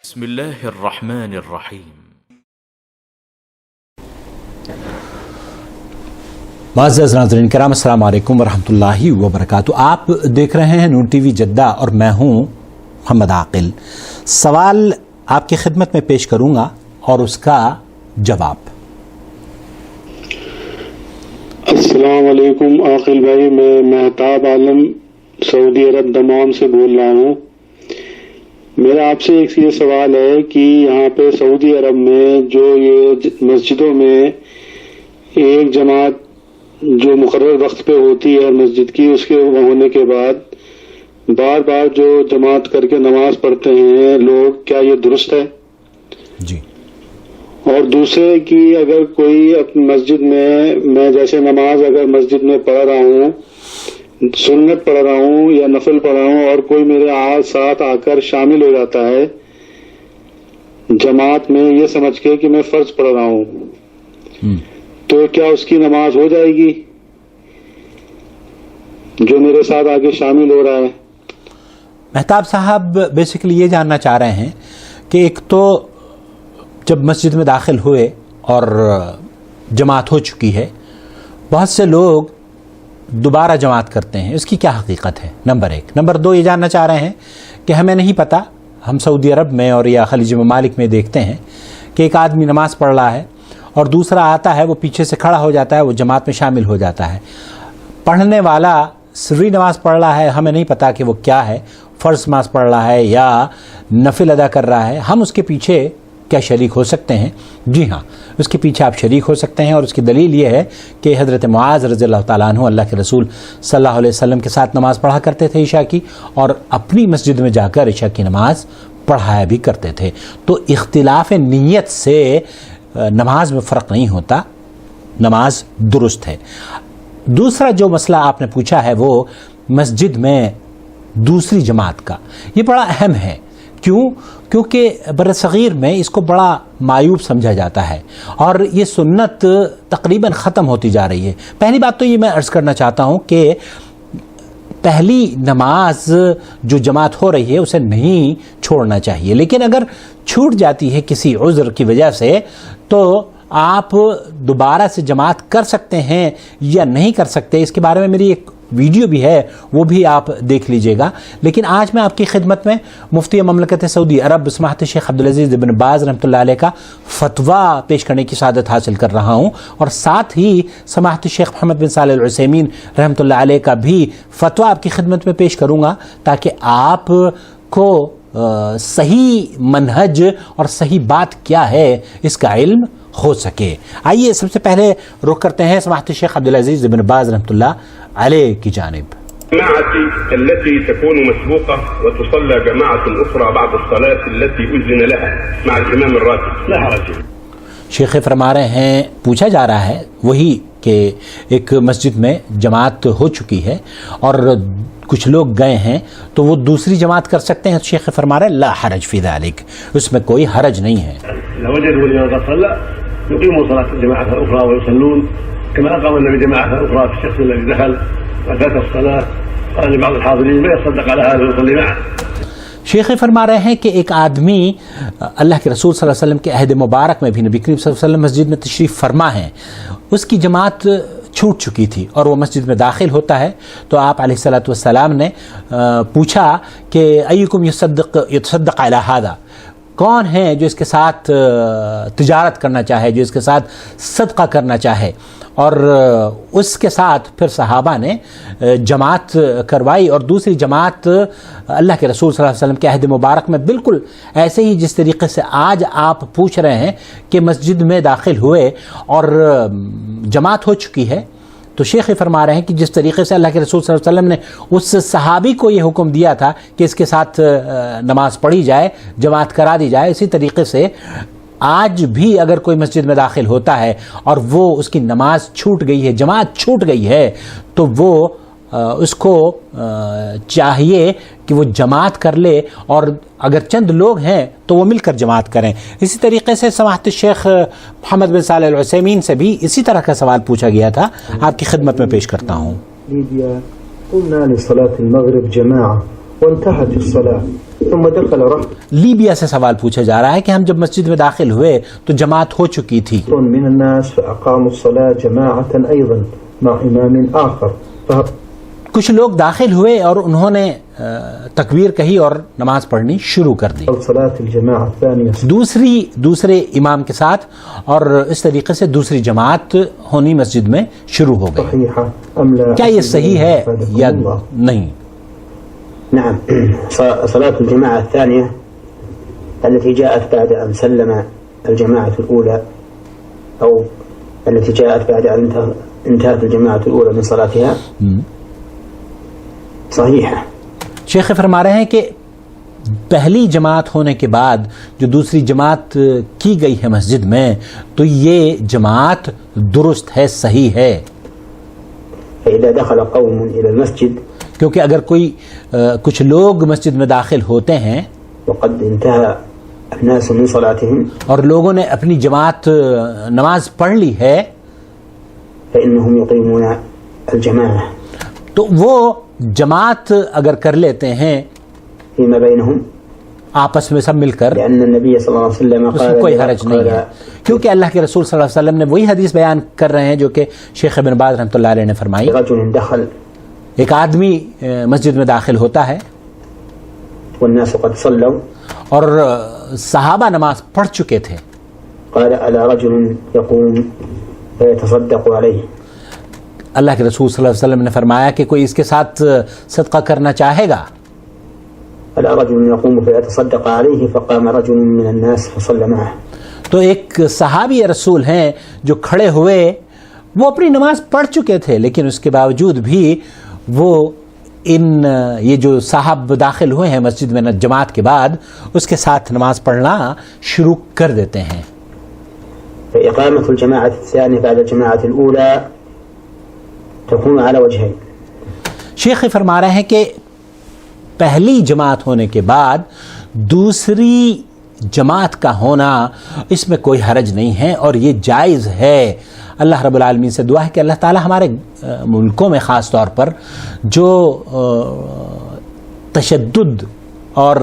بسم اللہ الرحمن الرحیم۔ معزز ناظرین کرام، السلام علیکم ورحمۃ اللہ وبرکاتہ۔ آپ دیکھ رہے ہیں نون ٹی وی جدہ اور میں ہوں محمد عاقل۔ سوال آپ کی خدمت میں پیش کروں گا اور اس کا جواب۔ السلام علیکم عاقل بھائی، میں مہتاب عالم سعودی عرب دمام سے بول رہا ہوں۔ میرا آپ سے ایک یہ سوال ہے کہ یہاں پہ سعودی عرب میں جو یہ مسجدوں میں ایک جماعت جو مقرر وقت پہ ہوتی ہے مسجد کی، اس کے ہونے کے بعد بار بار جو جماعت کر کے نماز پڑھتے ہیں لوگ، کیا یہ درست ہے؟ جی۔ اور دوسرے کہ اگر کوئی اپنی مسجد میں جیسے نماز اگر مسجد میں پڑھ رہا ہوں، سنت پڑھ رہا ہوں یا نفل پڑھ رہا ہوں، اور کوئی میرے ساتھ آ کر شامل ہو جاتا ہے جماعت میں یہ سمجھ کے کہ میں فرض پڑھ رہا ہوں، تو کیا اس کی نماز ہو جائے گی جو میرے ساتھ آگے شامل ہو رہا ہے؟ مہتاب صاحب بیسیکلی یہ جاننا چاہ رہے ہیں کہ ایک تو جب مسجد میں داخل ہوئے اور جماعت ہو چکی ہے، بہت سے لوگ دوبارہ جماعت کرتے ہیں، اس کی کیا حقیقت ہے؟ نمبر ایک۔ نمبر دو، یہ جاننا چاہ رہے ہیں کہ ہمیں نہیں پتہ، ہم سعودی عرب میں اور یا خلیج ممالک میں دیکھتے ہیں کہ ایک آدمی نماز پڑھ رہا ہے اور دوسرا آتا ہے، وہ پیچھے سے کھڑا ہو جاتا ہے، وہ جماعت میں شامل ہو جاتا ہے۔ پڑھنے والا سری نماز پڑھ رہا ہے، ہمیں نہیں پتہ کہ وہ کیا ہے، فرض نماز پڑھ رہا ہے یا نفل ادا کر رہا ہے، ہم اس کے پیچھے کیا شریک ہو سکتے ہیں؟ جی ہاں، اس کے پیچھے آپ شریک ہو سکتے ہیں، اور اس کی دلیل یہ ہے کہ حضرت معاذ رضی اللہ تعالیٰ عنہ اللہ کے رسول صلی اللہ علیہ وسلم کے ساتھ نماز پڑھا کرتے تھے عشاء کی، اور اپنی مسجد میں جا کر عشاء کی نماز پڑھایا بھی کرتے تھے۔ تو اختلاف نیت سے نماز میں فرق نہیں ہوتا، نماز درست ہے۔ دوسرا جو مسئلہ آپ نے پوچھا ہے وہ مسجد میں دوسری جماعت کا، یہ بڑا اہم ہے۔ کیونکہ برصغیر میں اس کو بڑا معیوب سمجھا جاتا ہے اور یہ سنت تقریباً ختم ہوتی جا رہی ہے۔ پہلی بات تو یہ میں عرض کرنا چاہتا ہوں کہ پہلی نماز جو جماعت ہو رہی ہے اسے نہیں چھوڑنا چاہیے، لیکن اگر چھوٹ جاتی ہے کسی عذر کی وجہ سے تو آپ دوبارہ سے جماعت کر سکتے ہیں یا نہیں کر سکتے، اس کے بارے میں میری ایک ویڈیو بھی ہے، وہ بھی آپ دیکھ لیجئے گا۔ لیکن آج میں آپ کی خدمت میں مفتی مملکت سعودی عرب سماحت شیخ عبدالعزیز بن باز رحمۃ اللہ علیہ کا فتویٰ پیش کرنے کی سعادت حاصل کر رہا ہوں، اور ساتھ ہی سماحت شیخ محمد بن صالح العثیمین رحمۃ اللہ علیہ کا بھی فتویٰ آپ کی خدمت میں پیش کروں گا، تاکہ آپ کو صحیح منہج اور صحیح بات کیا ہے اس کا علم ہو سکے۔ آئیے سب سے پہلے رخ کرتے ہیں سماحت شیخ عبدالعزیز بن باز رحمۃ اللہ علیہ کی جانب۔ جماعة التي تكون مسبوقة وتصلى جماعة أخرى بعد الصلاة التي أذن لها مع الإمام الراتب لا حرج۔ شیخ فرما رہے ہیں، پوچھا جا رہا ہے وہی کہ ایک مسجد میں جماعت ہو چکی ہے اور کچھ لوگ گئے ہیں تو وہ دوسری جماعت کر سکتے ہیں؟ شیخ فرما رہے ہیں لا حرج فی ذلک، اس میں کوئی حرج نہیں ہے۔ لو وجدوا الإمام قد صلى يقيموا صلاة الجماعة الأخرى ويصلون كما أقام النبي جماعة الأخرى في الشخص الذي دخل وفات الصلاة، قال لبعض الحاضرين ما يصدق على هذا ويصلي معه۔ شیخ فرما رہے ہیں کہ ایک آدمی اللہ کے رسول صلی اللہ علیہ وسلم کے عہد مبارک میں بھی نبی کریم صلی اللہ علیہ وسلم مسجد میں تشریف فرما ہیں، اس کی جماعت چھوٹ چکی تھی اور وہ مسجد میں داخل ہوتا ہے، تو آپ علیہ الصلوۃ والسلام نے پوچھا کہ ایکم یتصدق علی ھذا، کون ہے جو اس کے ساتھ تجارت کرنا چاہے، جو اس کے ساتھ صدقہ کرنا چاہے، اور اس کے ساتھ پھر صحابہ نے جماعت کروائی، اور دوسری جماعت اللہ کے رسول صلی اللہ علیہ وسلم کے عہد مبارک میں بالکل ایسے ہی جس طریقے سے آج آپ پوچھ رہے ہیں کہ مسجد میں داخل ہوئے اور جماعت ہو چکی ہے، تو شیخ فرما رہے ہیں کہ جس طریقے سے اللہ کے رسول صلی اللہ علیہ وسلم نے اس صحابی کو یہ حکم دیا تھا کہ اس کے ساتھ نماز پڑھی جائے، جماعت کرا دی جائے، اسی طریقے سے آج بھی اگر کوئی مسجد میں داخل ہوتا ہے اور وہ اس کی نماز چھوٹ گئی ہے، جماعت چھوٹ گئی ہے، تو وہ اس کو چاہیے کہ وہ جماعت کر لے، اور اگر چند لوگ ہیں تو وہ مل کر جماعت کریں۔ اسی طریقے سے سماحت شیخ محمد بن صالح العثیمین سے بھی اسی طرح کا سوال پوچھا گیا تھا، آپ کی خدمت میں پیش کرتا ہوں۔ قمنا لصلاة المغرب جماعة وانتهت الصلاة ثم دخل رهط لیبیا سے سوال پوچھا جا رہا ہے کہ ہم جب مسجد میں داخل ہوئے تو جماعت ہو چکی تھی، من الناس فأقاموا الصلاة جماعة أيضا مع إمام آخر، کچھ لوگ داخل ہوئے اور انہوں نے تکبیر کہی اور نماز پڑھنی شروع کر دی صلاة الجماعة الثانية دوسرے امام کے ساتھ، اور اس طریقے سے دوسری جماعت ہونی مسجد میں شروع ہو گئی. صحيحة أم لا؟ کیا یہ صحیح ہے یا نہیں؟ نعم، صلاة الجماعة الثانية التي جاءت بعد أن سلم الجماعة الأولى أو التي جاءت بعد أن انتهت الجماعة الأولى من صلاتها صحیح. شیخ فرما رہے ہیں کہ پہلی جماعت ہونے کے بعد جو دوسری جماعت کی گئی ہے مسجد میں تو یہ جماعت درست ہے، صحیح ہے. فإذا دخل قوم إلى المسجد، کیونکہ اگر کچھ لوگ مسجد میں داخل ہوتے ہیں وقد انتهى الناس من صلاتهم، اور لوگوں نے اپنی جماعت نماز پڑھ لی ہے، فإنهم يقيمون الجماعة، تو وہ جماعت اگر کر لیتے ہیں فيما بينهم، آپس میں سب مل کر، لأن النبي صلى الله عليه وسلم اس میں کوئی حرج نہیں ہے، کیونکہ اللہ کے رسول صلی اللہ علیہ وسلم نے وہی حدیث بیان کر رہے ہیں جو کہ شیخ ابن باز رحمۃ اللہ علیہ نے فرمائی. رجل دخل، ایک آدمی مسجد میں داخل ہوتا ہے والناس قد صلوا، اور صحابہ نماز پڑھ چکے تھے، قال ألا رجل يقوم فيتصدق عليه، اللہ کے رسول صلی اللہ علیہ وسلم نے فرمایا کہ کوئی اس کے ساتھ صدقہ کرنا چاہے گا. ألا رجل يقوم فيتصدق عليه، فقام رجل من الناس فصلى معه، تو ایک صحابی رسول ہیں جو کھڑے ہوئے، وہ اپنی نماز پڑھ چکے تھے لیکن اس کے باوجود بھی وہ یہ جو صاحب داخل ہوئے ہیں مسجد میں جماعت کے بعد اس کے ساتھ نماز پڑھنا شروع کر دیتے ہیں. فإقامة الجماعة الثانية بعد الجماعة الأولى تكون على وجهين. شیخ فرما رہے ہیں کہ پہلی جماعت ہونے کے بعد دوسری جماعت کا ہونا اس میں کوئی حرج نہیں ہے اور یہ جائز ہے. اللہ رب العالمین سے دعا ہے کہ اللہ تعالی ہمارے ملکوں میں خاص طور پر جو تشدد اور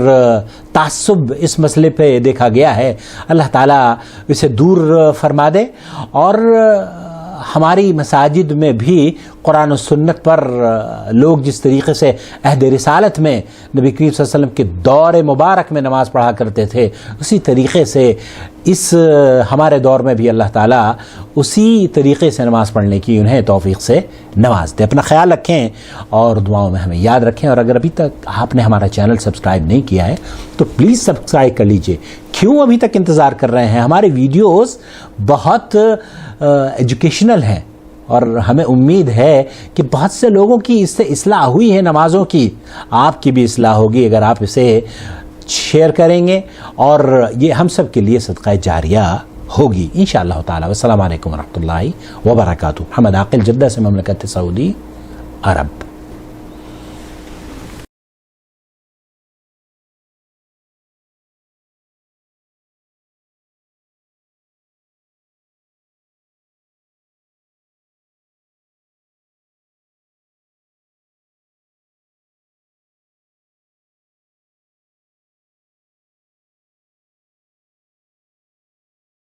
تعصب اس مسئلے پہ دیکھا گیا ہے، اللہ تعالیٰ اسے دور فرما دے، اور ہماری مساجد میں بھی قرآن و سنت پر لوگ جس طریقے سے عہد رسالت میں نبی کریم صلی اللہ علیہ وسلم کے دور مبارک میں نماز پڑھا کرتے تھے، اسی طریقے سے اس ہمارے دور میں بھی اللہ تعالیٰ اسی طریقے سے نماز پڑھنے کی انہیں توفیق سے نواز دے. اپنا خیال رکھیں اور دعاؤں میں ہمیں یاد رکھیں، اور اگر ابھی تک آپ نے ہمارا چینل سبسکرائب نہیں کیا ہے تو پلیز سبسکرائب کر لیجئے. کیوں ابھی تک انتظار کر رہے ہیں؟ ہمارے ویڈیوز بہت ایجوکیشنل ہیں اور ہمیں امید ہے کہ بہت سے لوگوں کی اس سے اصلاح ہوئی ہے نمازوں کی. آپ کی بھی اصلاح ہوگی اگر آپ اسے شیئر کریں گے، اور یہ ہم سب کے لیے صدقہ جاریہ ہوگی انشاءاللہ تعالی. والسلام علیکم ورحمۃ اللہ وبرکاتہ. محمد عاقل، جدہ سے، مملکت سعودی عرب.